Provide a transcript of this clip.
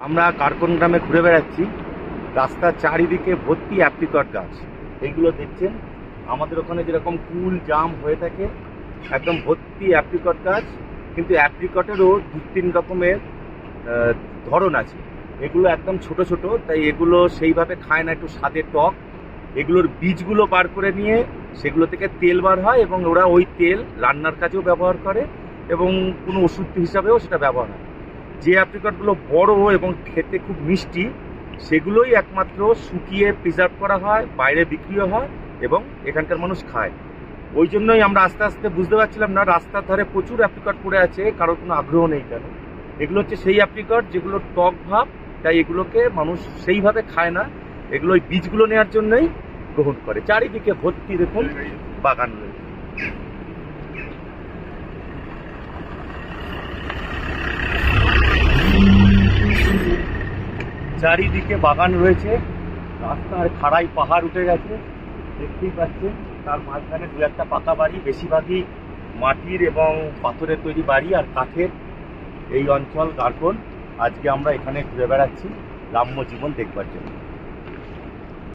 আমরা কার্কন গ্রামে ঘুরে বেড়াচ্ছি। রাস্তার চারিদিকে ভর্তি অ্যাপ্রিকট গাছ। এইগুলো দেখছেন, আমাদের ওখানে যেরকম কুল জাম হয়ে থাকে, একদম ভর্তি অ্যাপ্রিকট গাছ। কিন্তু অ্যাপ্রিকটেরও দু তিন রকমের ধরন আছে। এগুলো একদম ছোট ছোট, তাই এগুলো সেইভাবে খায় না, একটু স্বাদে টক। এগুলোর বীজগুলো বার করে নিয়ে সেগুলো থেকে তেল বার হয় এবং ওরা ওই তেল রান্নার কাজেও ব্যবহার করে এবং কোনো ওষুধ হিসাবেও সেটা ব্যবহার হয়। যে অ্যাপ্রিকটগুলো বড় এবং খেতে খুব মিষ্টি, সেগুলোই একমাত্র শুকিয়ে প্রিজার্ভ করা হয়, বাইরে বিক্রিও হয় এবং এখানকার মানুষ খায়। ওই জন্যই আমরা আস্তে আস্তে বুঝতে পারছিলাম না, রাস্তার ধারে প্রচুর অ্যাপ্রিকট পড়ে আছে, কারোর কোনো আগ্রহ নেই কেন। এগুলো হচ্ছে সেই অ্যাপ্রিকট যেগুলো টক ভাব, তাই এগুলোকে মানুষ সেইভাবে খায় না, এগুলো ওই বীজগুলো নেওয়ার জন্যই গ্রহণ করে। চারিদিকে ভর্তি দেখুন বাগান রয়েছে। চারিদিকে বাগান রয়েছে, রাস্তার খাড়াই পাহাড় উঠে গেছে, দেখতেই পাচ্ছেন। তার মাঝখানে দু একটা পাকা বাড়ি, বেশিরভাগই মাটির এবং পাথরের তৈরি বাড়ি আর কাঠের। এই অঞ্চল কার্কন। আজকে আমরা এখানে ঘুরে বেড়াচ্ছি গ্রাম্য জীবন দেখবার জন্য।